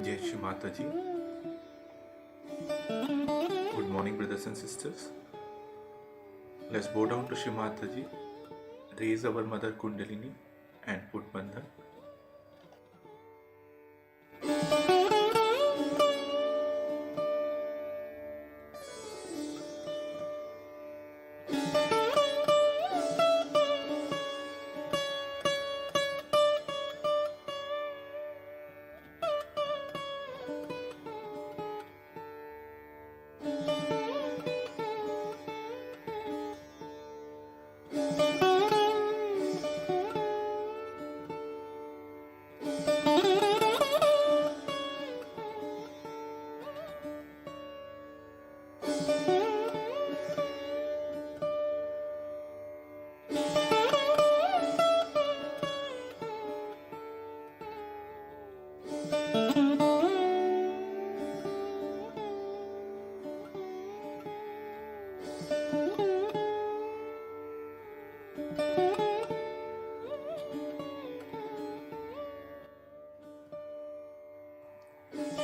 Jai Shri Mataji. Good morning, brothers and sisters. Let's bow down to Shri Mataji, raise our Mother Kundalini and put Bandhan.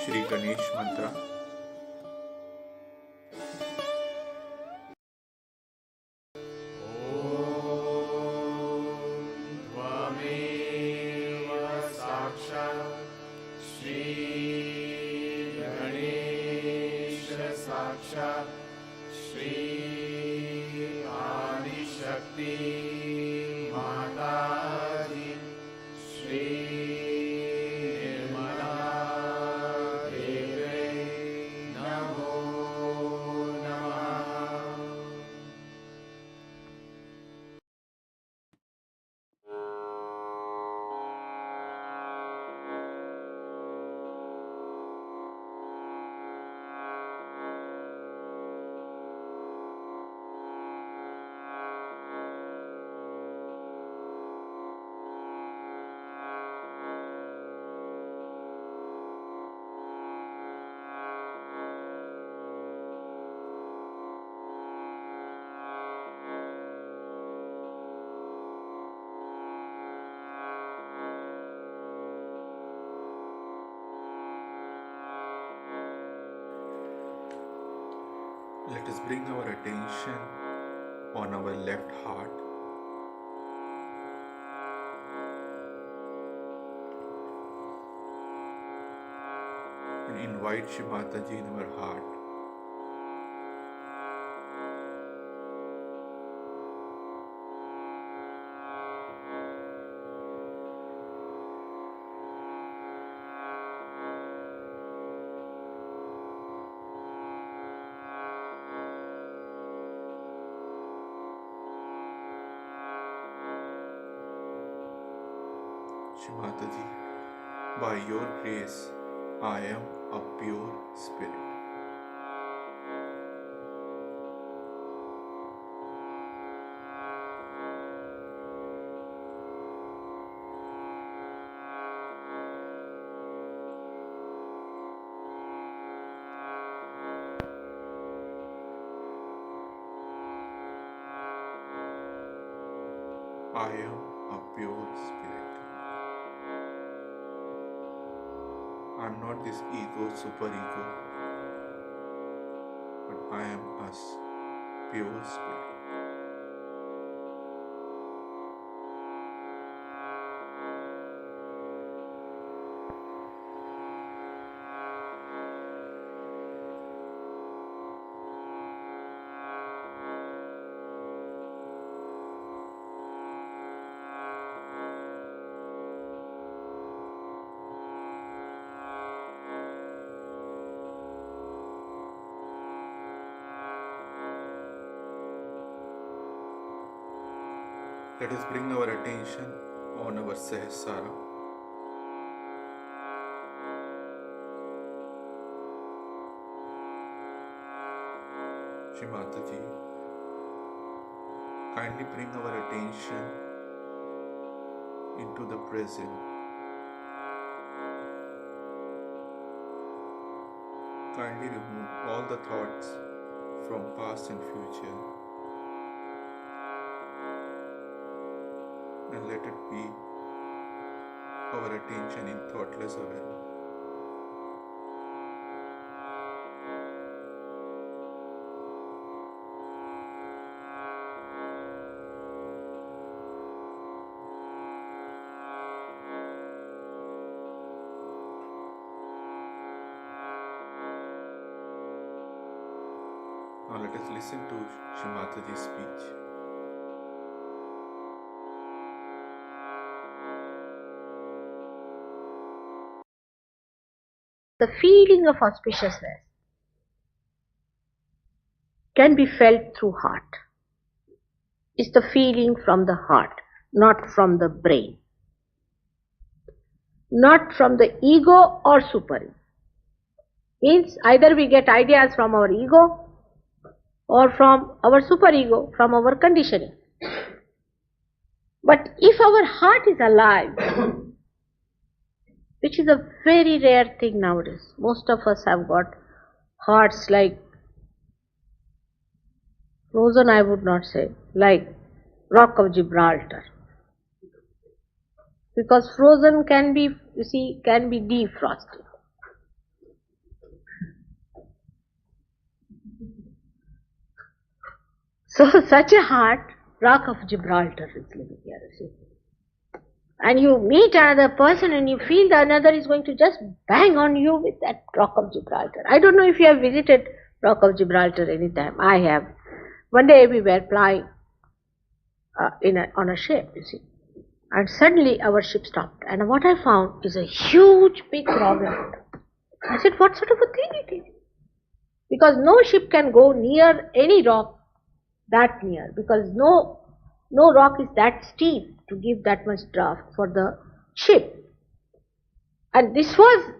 Shri Ganesh Mantra. Let us bring our attention on our left heart. And invite Shri Mataji in our heart. Shri Mataji, by your grace, I am a pure spirit. I am a pure spirit. I am not this ego, superego, but I am a pure spirit. Let us bring our attention on our Sahasrara. Shri Mataji, kindly bring our attention into the present. Kindly remove all the thoughts from past and future. And let it be our attention in thoughtless awareness. Now let us listen to Shri Mataji's speech. The feeling of auspiciousness can be felt through heart. It's the feeling from the heart, not from the brain. Not from the ego or superego. Means either we get ideas from our ego or from our superego, from our conditioning. But if our heart is alive, which is a very rare thing nowadays. Most of us have got hearts like frozen, I would not say, like Rock of Gibraltar. Because frozen can be, you see, can be defrosted. So such a heart, Rock of Gibraltar is living here, you see. And you meet another person and you feel the another is going to just bang on you with that Rock of Gibraltar. I don't know if you have visited Rock of Gibraltar any time. I have. One day we were flying on a ship, you see. And suddenly our ship stopped. And what I found is a huge big rock. I said, what sort of a thing it is? Because no ship can go near any rock that near. Because no rock is that steep to give that much draft for the ship. And this was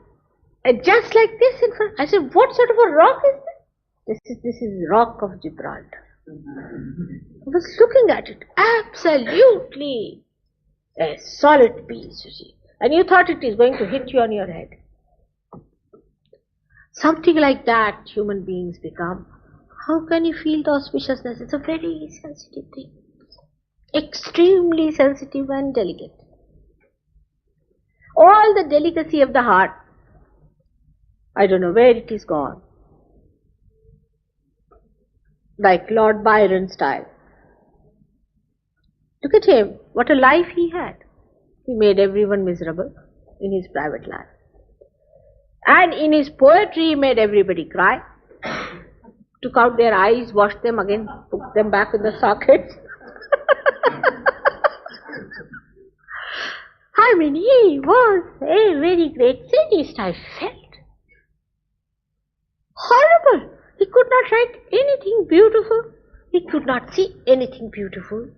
just like this in front. I said, what sort of a rock is this? This is Rock of Gibraltar. I was looking at it. Absolutely a solid piece, you see. And you thought it is going to hit you on your head. Something like that human beings become. How can you feel the auspiciousness? It's a very sensitive thing. Extremely sensitive and delicate. All the delicacy of the heart, I don't know where it is gone. like Lord Byron style. Look at him, what a life he had. He made everyone miserable in his private life. And in his poetry he made everybody cry. Took out their eyes, washed them again, put them back in the sockets. I mean, he was a very great sadist, I felt. Horrible! He could not write anything beautiful. He could not see anything beautiful.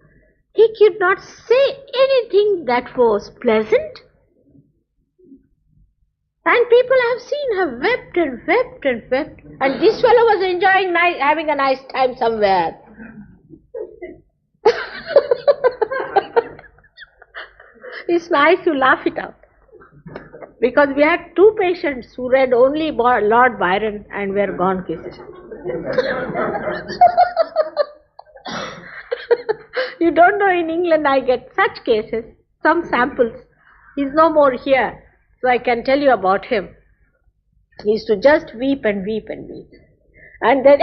He could not say anything that was pleasant. And people have seen have wept and wept and wept. And this fellow was enjoying having a nice time somewhere. It's nice you laugh it out. Because we had two patients who read only Lord Byron and were gone cases. You don't know, in England I get such cases, some samples. He's no more here, so I can tell you about him. He used to just weep and weep and weep. And then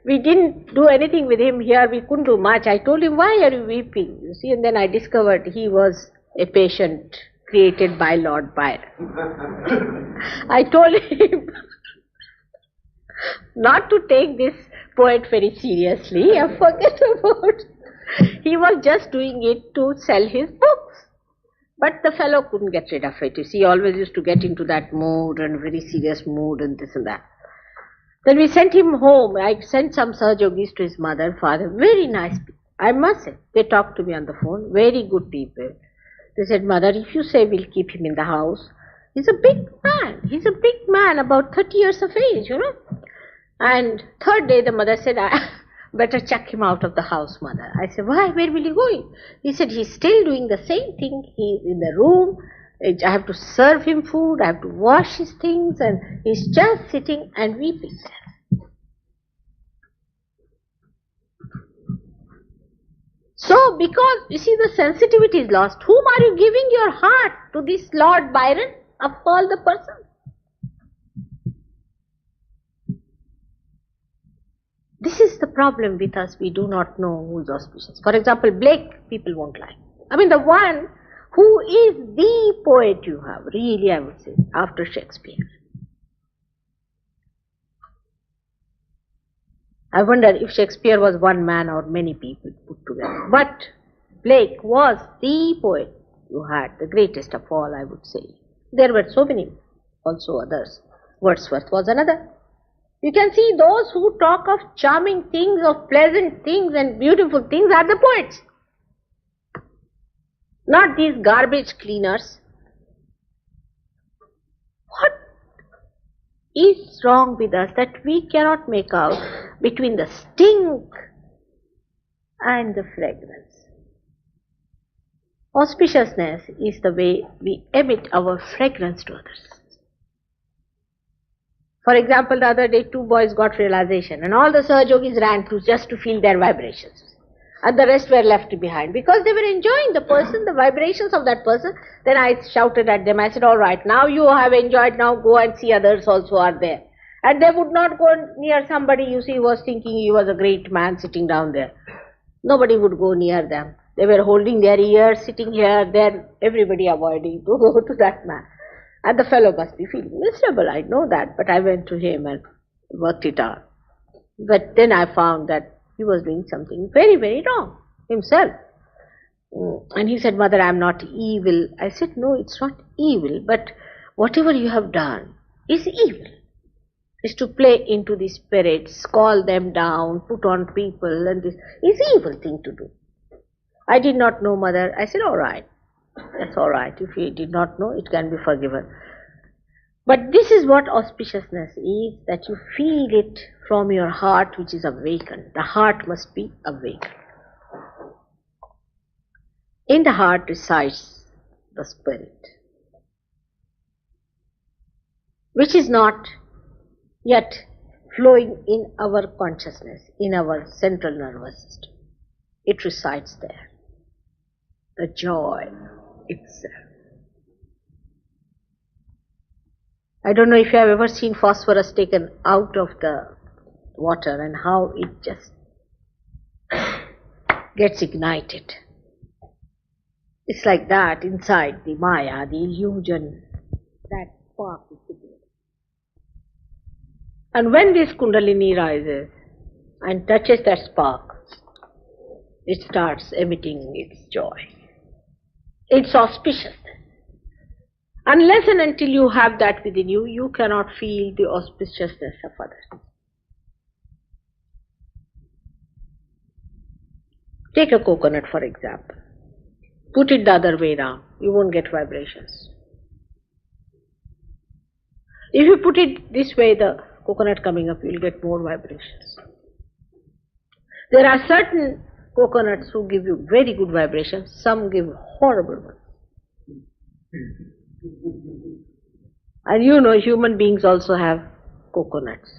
we didn't do anything with him here, we couldn't do much. I told him, why are you weeping? You see, and then I discovered he was a patient created by Lord Byron. I told him not to take this poet very seriously, and forget about. He was just doing it to sell his books. But the fellow couldn't get rid of it. You see, he always used to get into that mood and very serious mood and this and that. Then we sent him home. I sent some Sahaj Yogis to his mother and father. Very nice people. I must say, they talked to me on the phone. Very good people. They said, Mother, if you say we'll keep him in the house, he's a big man. He's a big man, about 30 years of age, And third day the mother said, I better chuck him out of the house, Mother. I said, why? Where will he go? He said, he's still doing the same thing. He's in the room. I have to serve him food. I have to wash his things. And he's just sitting and weeping. So, because, you see, the sensitivity is lost. Whom are you giving your heart to? This Lord Byron, of all the persons? This is the problem with us. We do not know who's auspicious. For example, Blake, people won't like. I mean, the one who is the poet you have, really, I would say, after Shakespeare. I wonder if Shakespeare was one man or many people put together. But Blake was the poet you had, the greatest of all, I would say. There were so many also others. Wordsworth was another. You can see those who talk of charming things, of pleasant things and beautiful things are the poets. Not these garbage cleaners. What is wrong with us that we cannot make out between the stink and the fragrance? Auspiciousness is the way we emit our fragrance to others. For example, the other day 2 boys got realization and all the Sahaj Yogis ran to just to feel their vibrations. And the rest were left behind because they were enjoying the person, the vibrations of that person. Then I shouted at them, I said, all right, now you have enjoyed, now go and see others also are there. And they would not go near somebody, you see, who was thinking he was a great man sitting down there. Nobody would go near them. They were holding their ears, sitting here, there, everybody avoiding to go to that man. And the fellow must be feeling miserable, I know that, but I went to him and worked it out. But then I found that he was doing something very, very wrong himself. And he said, Mother, I am not evil. I said, no, it's not evil, but whatever you have done is evil. Is to play into the spirits, call them down, put on people, and this is evil thing to do. I did not know, Mother. I said, all right, that's all right. If you did not know, it can be forgiven. But this is what auspiciousness is, that you feel it from your heart which is awakened. The heart must be awakened. In the heart resides the spirit, which is not yet flowing in our consciousness, in our central nervous system. It resides there. The joy itself. I don't know if you have ever seen phosphorus taken out of the water and how it just gets ignited. It's like that inside the Maya, the illusion, that spark is there. And when this Kundalini rises and touches that spark, it starts emitting its joy, its auspiciousness. Unless and until you have that within you, you cannot feel the auspiciousness of others. Take a coconut for example. Put it the other way round, you won't get vibrations. If you put it this way, the coconut coming up, you'll get more vibrations. There are certain coconuts who give you very good vibrations, some give horrible ones. And you know, human beings also have coconuts.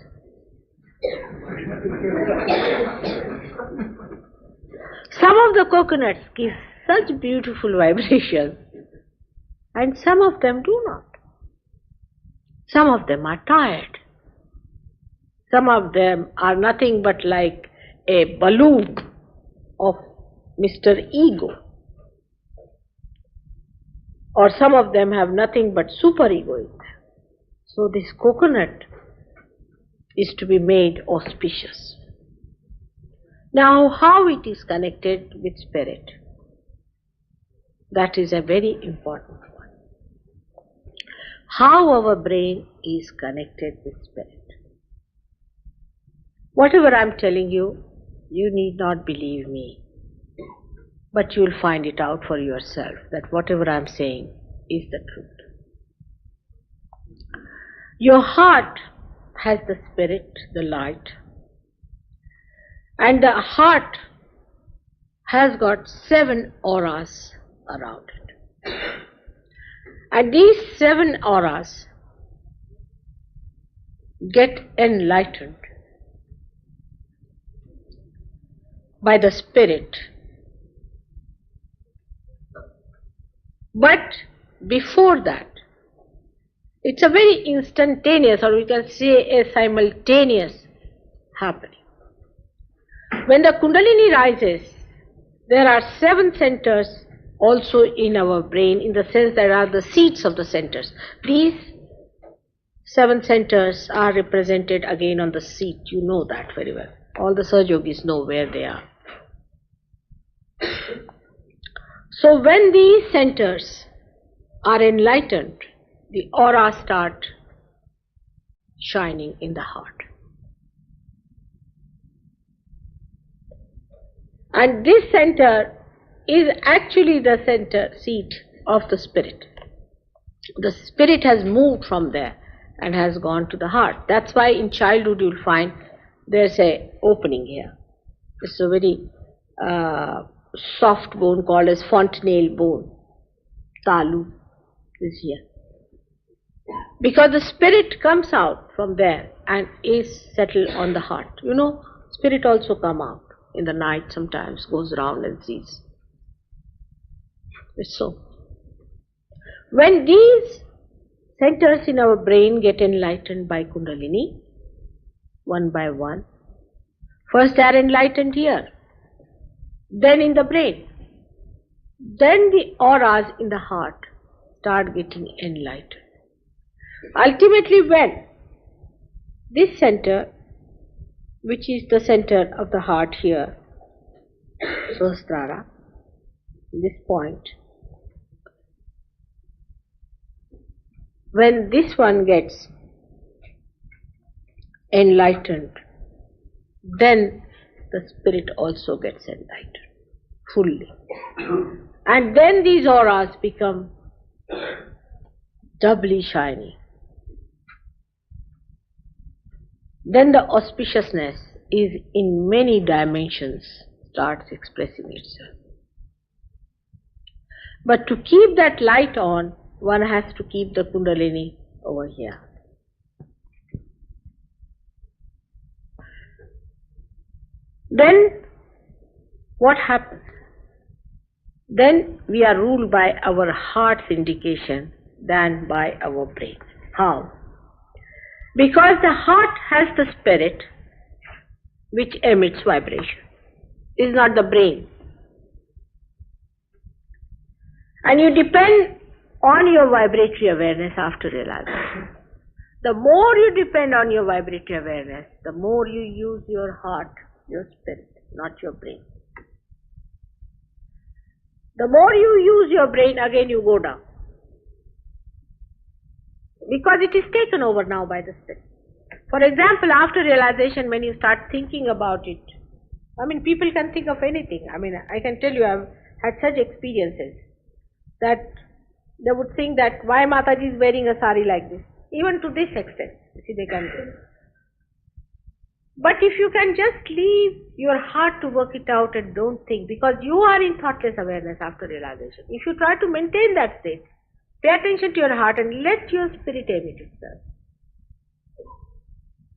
Some of the coconuts give such beautiful vibrations, and some of them do not. Some of them are tired. Some of them are nothing but like a balloon of Mr. Ego. Or some of them have nothing but superego in them. So this coconut is to be made auspicious. Now, how it is connected with spirit? That is a very important one. How our brain is connected with spirit. Whatever I am telling you, you need not believe me, but you will find it out for yourself that whatever I am saying is the truth. Your heart has the spirit, the light, and the heart has got 7 auras around it. And these 7 auras get enlightened by the spirit. But before that, it's a very instantaneous, or we can say a simultaneous happening. When the Kundalini rises, there are 7 centers also in our brain, in the sense there are the seats of the centers. These 7 centers are represented again on the seat. You know that very well. All the Sahaja Yogis know where they are. So when these centers are enlightened, the auras start shining in the heart. And this center is actually the center seat of the spirit. The spirit has moved from there and has gone to the heart. That's why in childhood you'll find there's a opening here. It's a very soft bone called as fontanelle bone. Talu is here. Because the spirit comes out from there and is settled on the heart. You know, spirit also come out in the night sometimes, goes around and sees. It's so. When these centers in our brain get enlightened by Kundalini, one by one, first they are enlightened here, then in the brain, then the auras in the heart start getting enlightened. Ultimately, when this center, which is the center of the heart here, Sahasrara, this point, when this one gets enlightened, then the spirit also gets enlightened fully. And then these auras become doubly shiny. Then the auspiciousness is in many dimensions starts expressing itself. But to keep that light on, one has to keep the Kundalini over here. Then what happens? Then we are ruled by our heart's indication than by our brain. How? Because the heart has the spirit which emits vibration. It is not the brain. And you depend on your vibratory awareness after realization. The more you depend on your vibratory awareness, the more you use your heart, your spirit, not your brain. The more you use your brain, again you go down. Because it is taken over now by the spirit. For example, after realization, when you start thinking about it, people can think of anything. I can tell you, I've had such experiences that they would think that why Mataji is wearing a sari like this. Even to this extent, you see, they can do. But if you can just leave your heart to work it out and don't think, because you are in thoughtless awareness after realization. If you try to maintain that state, pay attention to your heart and let your spirit emit itself,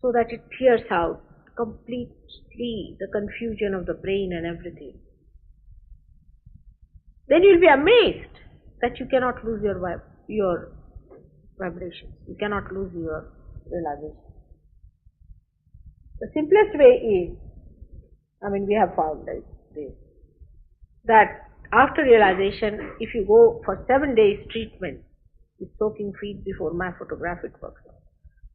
so that it clears out completely the confusion of the brain and everything. Then you'll be amazed that you cannot lose your vibrations. You cannot lose your realization. The simplest way is, we have found this, that after realization, if you go for 7 days treatment with soaking feet before my photograph, it works out.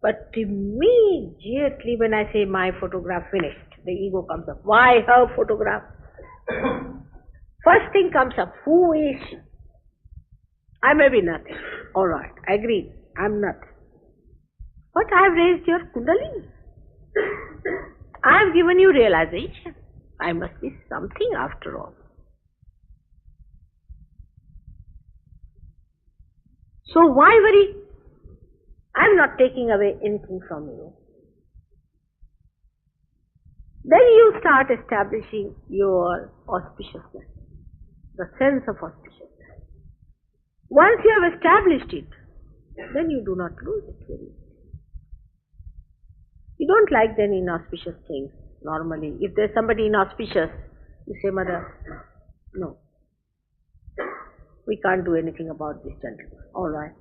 But immediately when I say my photograph finished, the ego comes up. Why her photograph? First thing comes up, who is she? I may be nothing. Alright, agreed, I'm nothing. But I have raised your kundalini. I have given you realization. I must be something after all. So why worry? I am not taking away anything from you. Then you start establishing your auspiciousness, the sense of auspiciousness. Once you have established it, then you do not lose it very easily. You don't like then inauspicious things normally. If there's somebody inauspicious, you say, Mother, no, we can't do anything about this gentleman. Alright.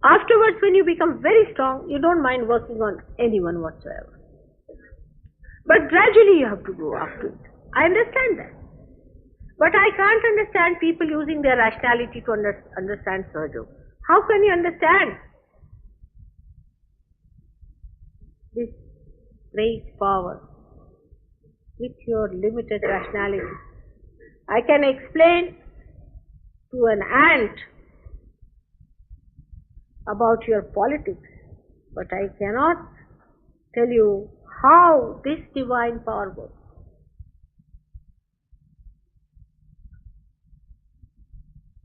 Afterwards, when you become very strong, you don't mind working on anyone whatsoever. But gradually you have to go up to it. I understand that. But I can't understand people using their rationality to understand Sahaja. How can you understand this great power with your limited rationality? I can explain to an ant about your politics, but I cannot tell you how this divine power works.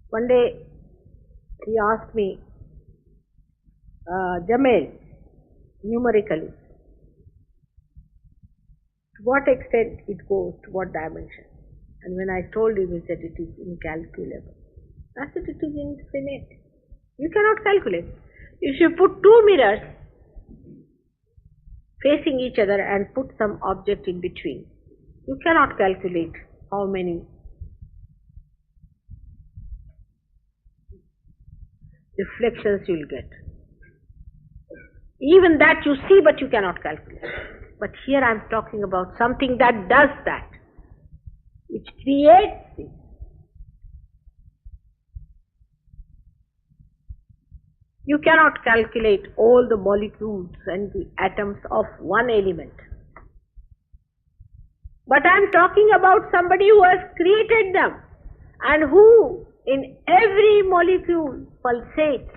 One day he asked me, Jamel, numerically, to what extent it goes, to what dimension? And when I told him, he said it is incalculable. I said it is infinite. You cannot calculate. If you put two mirrors facing each other and put some object in between, you cannot calculate how many reflections you will get. Even that you see, but you cannot calculate. But here I am talking about something that does that, which creates it. You cannot calculate all the molecules and the atoms of one element. But I am talking about somebody who has created them and who in every molecule pulsates.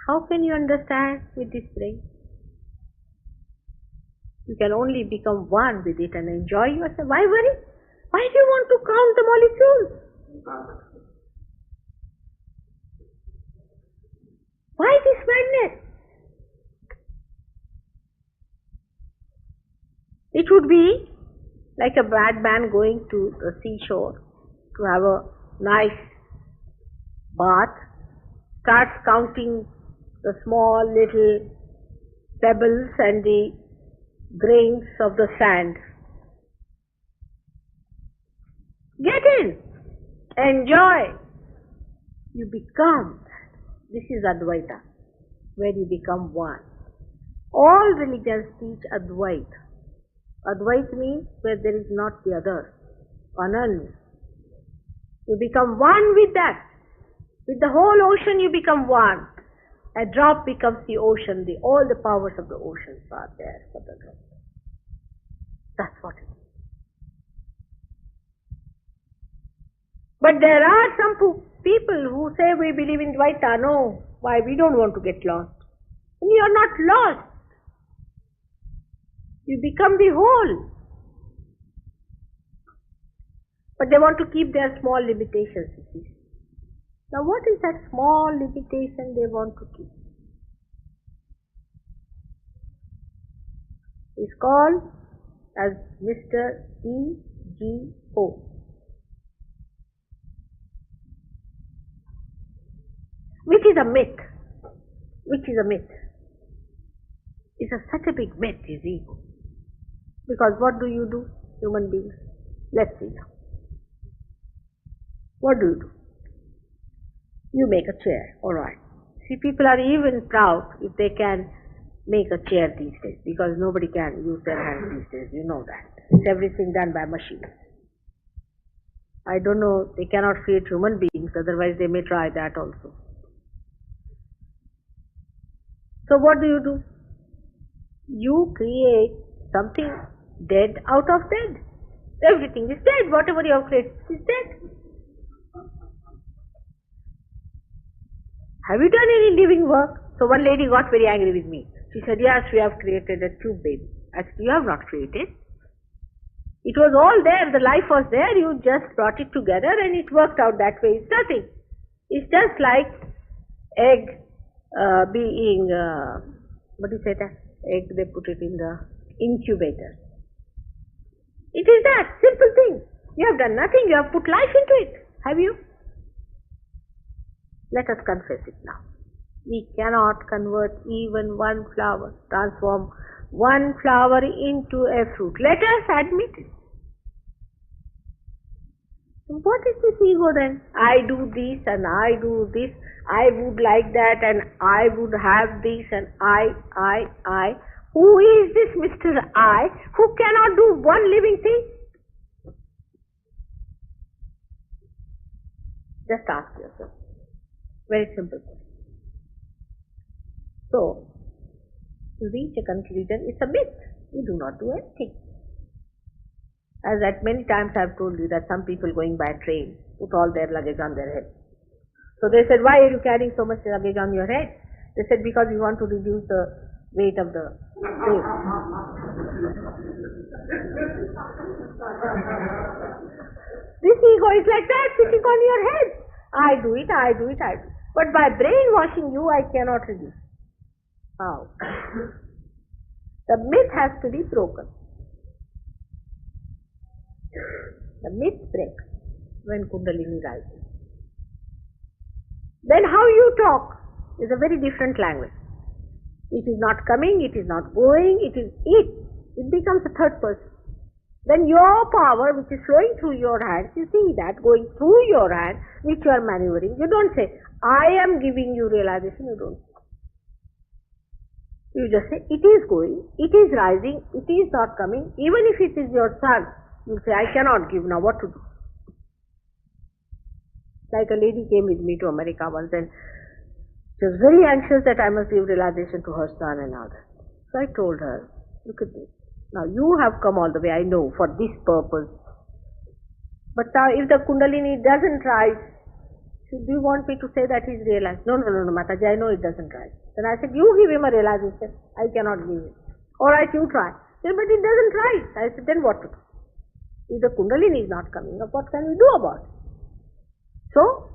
How can you understand with this brain? You can only become one with it and enjoy yourself. Why worry? Why do you want to count the molecules? Why this madness? It would be like a bad man going to the seashore to have a nice bath, starts counting the small little pebbles and the grains of the sand. Get in, enjoy. You become. This is Advaita, where you become one. All religions teach Advaita. Advaita means where there is not the other. Ananya. You become one with that. With the whole ocean you become one. A drop becomes the ocean. All the powers of the oceans are there for the drop. That's what it is. But there are some people who say we believe in Dvaita. No, why? We don't want to get lost. And you are not lost. You become the whole. But they want to keep their small limitations, you see. Now what is that small limitation they want to keep? It's called as Mr. E.G.O. Which is a myth. Which is a myth. It's such a big myth, is ego. Because what do you do, human beings? Let's see now. What do? You make a chair, alright. See, people are even proud if they can make a chair these days, because nobody can use their hands these days, you know that. It's everything done by machines. I don't know, they cannot create human beings, otherwise they may try that also. So what do? You create something dead out of dead. Everything is dead, whatever you have created is dead. Have you done any living work? So one lady got very angry with me. She said, yes, we have created a tube baby. I said, you have not created. It was all there, the life was there, you just brought it together and it worked out that way. It's nothing. It's just like egg being, what do you say that? Egg, they put it in the incubator. It is that simple thing. You have done nothing, you have put life into it. Have you? Let us confess it now. We cannot convert even one flower, transform one flower into a fruit. Let us admit it. What is this ego then? I do this and I do this, I would like that and I would have this and I. Who is this Mr. I who cannot do one living thing? Just ask yourself. Very simple question. So, to reach a conclusion, it's a myth. We do not do anything. As at many times I have told you that some people going by train put all their luggage on their head. So they said, why are you carrying so much luggage on your head? They said, because we want to reduce the weight of the train. This ego is like that, sitting on your head. I do it. But by brainwashing you, I cannot reduce. How? The myth has to be broken. The myth breaks when Kundalini rises. Then how you talk is a very different language. It is not coming, it is not going, it is it. It becomes a third person. Then your power which is flowing through your hands, you see that going through your hand which you are maneuvering. You don't say, I am giving you realization, you don't say. You just say, it is going, it is rising, it is not coming. Even if it is your son, you say, I cannot give now, what to do? Like a lady came with me to America once and she was very anxious that I must give realization to her son and all that. So I told her, look at this. Now you have come all the way, I know, for this purpose. But now if the Kundalini doesn't rise, do you want me to say that he's realized? No, Mataji, I know it doesn't rise. Then I said, you give him a realization. I cannot give it. Alright, you try. Said, but it doesn't rise. I said, then what to do? If the Kundalini is not coming up, what can we do about it? So,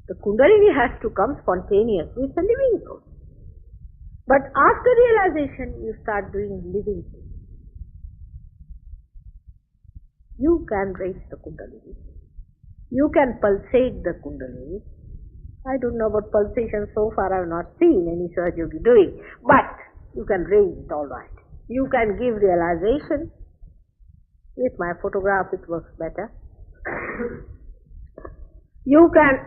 the Kundalini has to come spontaneously. It's a living process. But after realization, you start doing living things. You can raise the Kundalini. You can pulsate the Kundalini. I don't know about pulsation, so far I have not seen any Sahaja Yogi doing, but you can raise it alright. You can give realization. With my photograph it works better. You can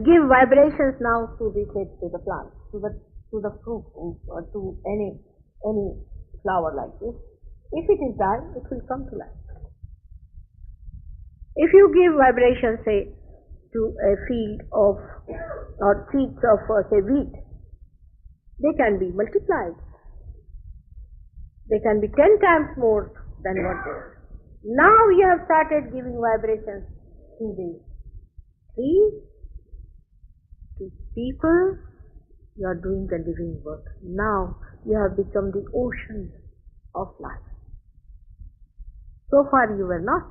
give vibrations now to the plant, to the fruit, or to any any flower like this. If it is dying, it will come to life. If you give vibration, say, to a field of, or seeds of, say, wheat, they can be multiplied. They can be 10 times more than what they are. Now you have started giving vibrations to the trees, to people. You are doing the living work. Now you have become the ocean of life. So far you were not.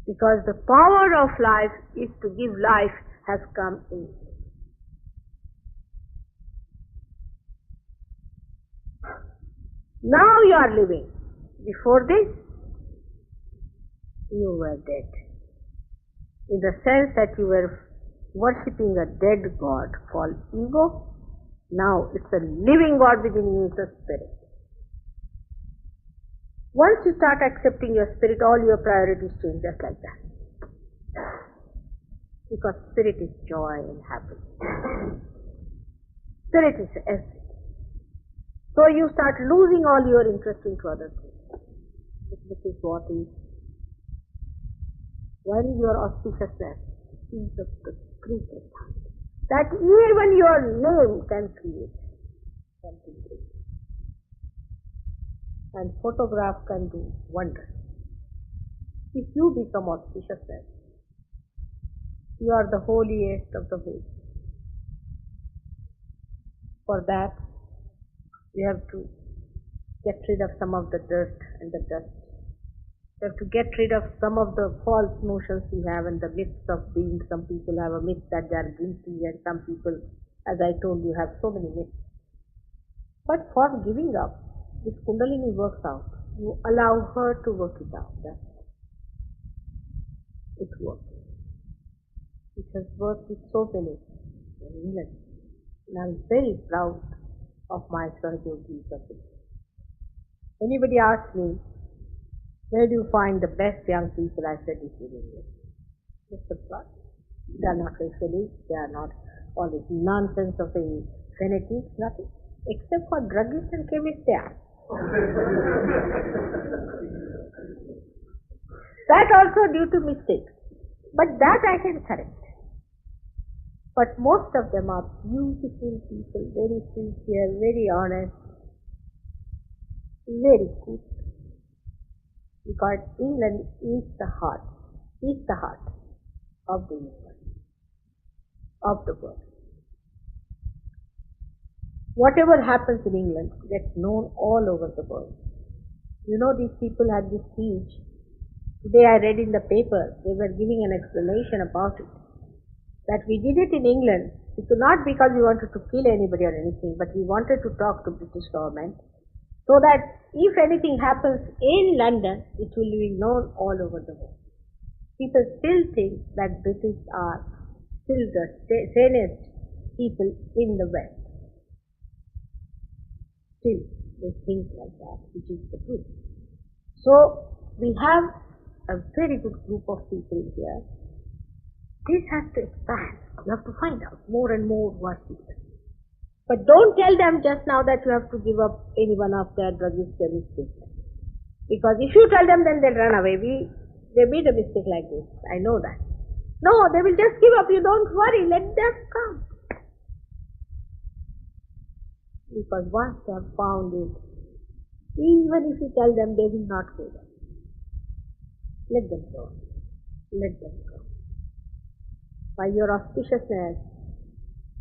Because the power of life is to give life has come in. Now you are living. Before this, you were dead. In the sense that you were worshipping a dead god called ego. Now it's a living god within you, is the spirit. Once you start accepting your spirit, all your priorities change just like that. Because spirit is joy and happiness. Spirit is everything. So you start losing all your interest into other things. This is what is. When your auspiciousness is of the greatest height, that even your name can create something great. And photograph can do wonders. If you become auspiciousness, you are the holiest of the holy. For that, we have to get rid of some of the dirt and the dust. We have to get rid of some of the false notions we have and the myths of being. Some people have a myth that they are guilty, and some people, as I told you, have so many myths. But for giving up, this Kundalini works out. You allow her to work it out. That's it. It works. It has worked with so many in England. And I'm very proud of my Swargyogis of it. Anybody asks me, where do you find the best young people? I said, it's in England. Just a plot. They are not racialists, they are not all this nonsense of the fanatics, nothing. Except for druggists and chemists, they are. That also due to mistakes. But that I can correct. But most of them are beautiful people, very sincere, very honest, very good. Because England is the heart of the universe, of the world. Whatever happens in England gets known all over the world. You know, these people had this speech. Today I read in the paper, they were giving an explanation about it. That we did it in England, not because we wanted to kill anybody or anything, but we wanted to talk to British government so that if anything happens in London, it will be known all over the world. People still think that British are still the sanest people in the West. Still, they think like that, which is the truth. So, we have a very good group of people here. This has to expand. You have to find out more and more what it is. But don't tell them just now that you have to give up any one of their druggist mistakes. Because if you tell them, then they'll run away. They made a mistake like this. I know that. No, they will just give up. You don't worry. Let them come. Because once they have found it, even if you tell them, they will not go there. Let them go. Let them go. By your auspiciousness,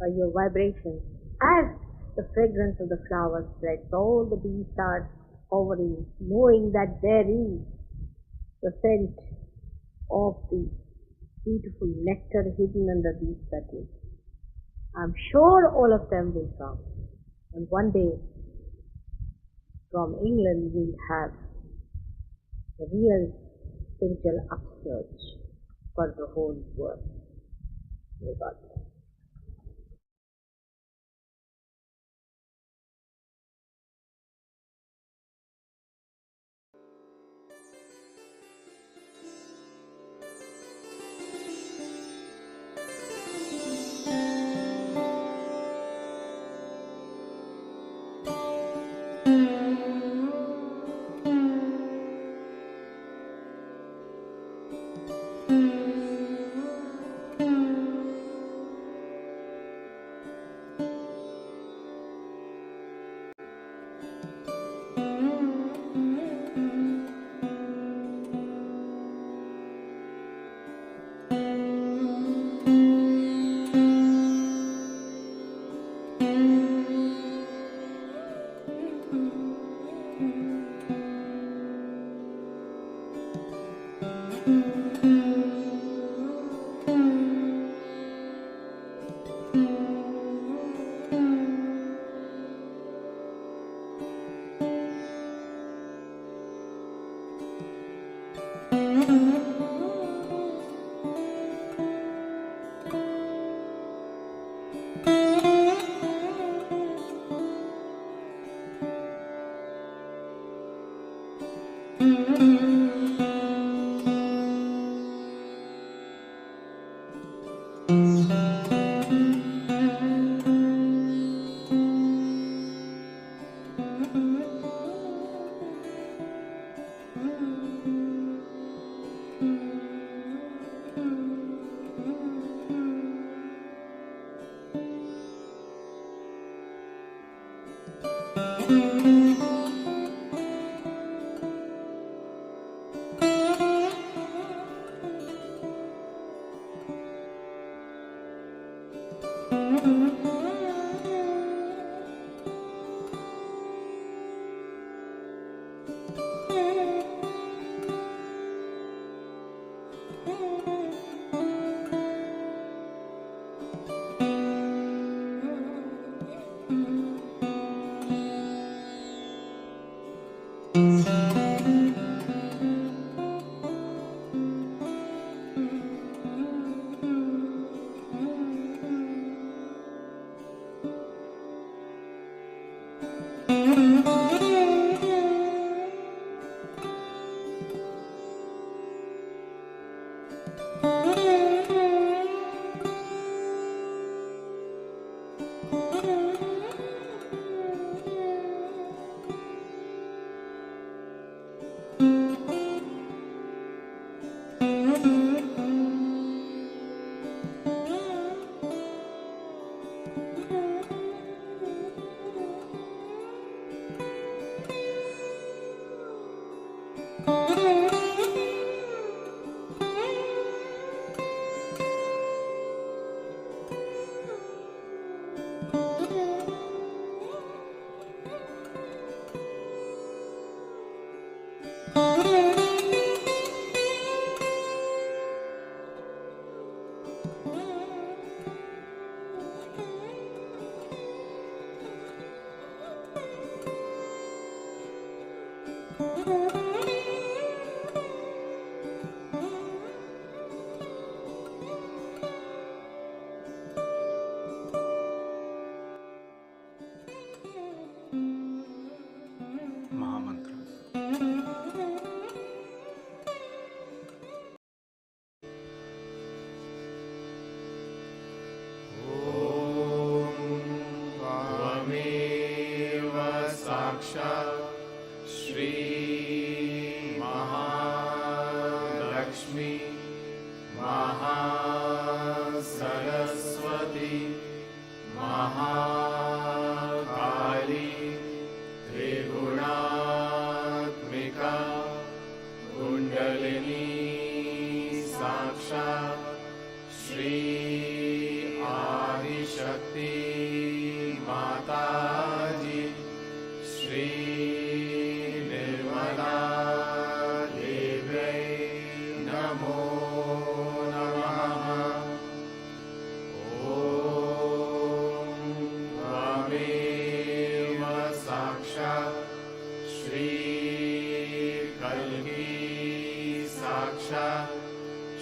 by your vibrations, as the fragrance of the flower spreads, all the bees start hovering, knowing that there is the scent of the beautiful nectar hidden under these petals. I'm sure all of them will come. And one day, from England, we'll have the real spiritual upsurge for the whole world. May God bless.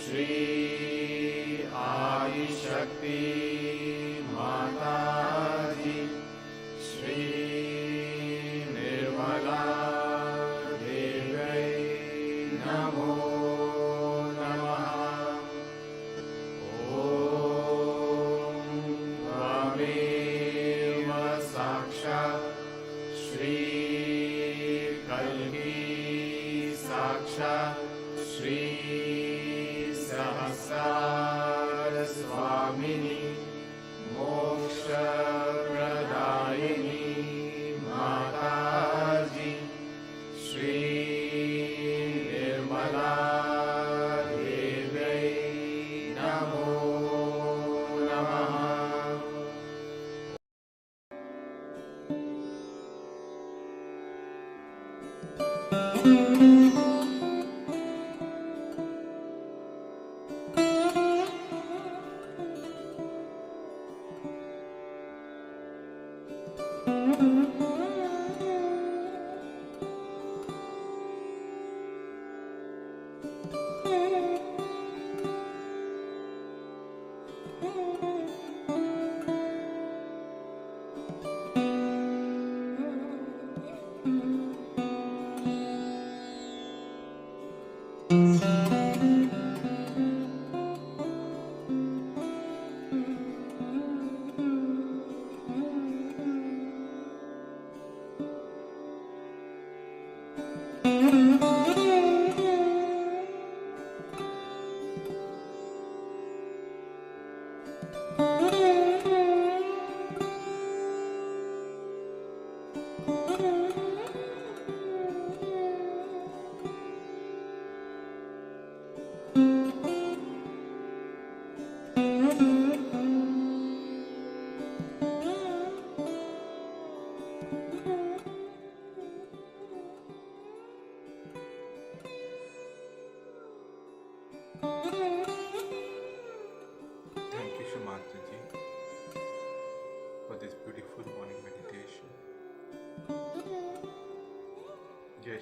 Shri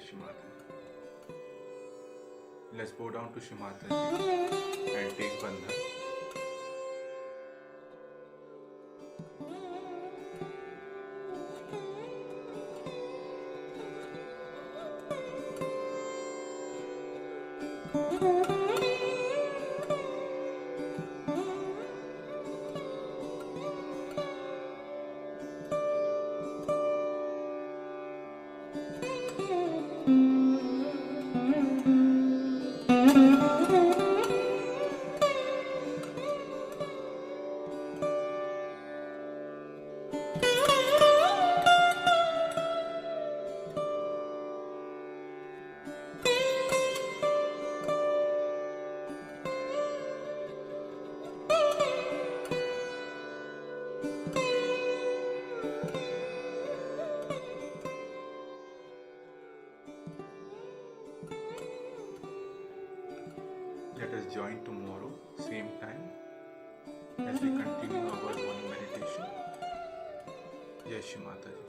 Shri Mataji. Let's bow down to Shri Mataji and take bandhan. Let us join tomorrow, same time, as we continue our morning meditation. Jai Shri Mataji.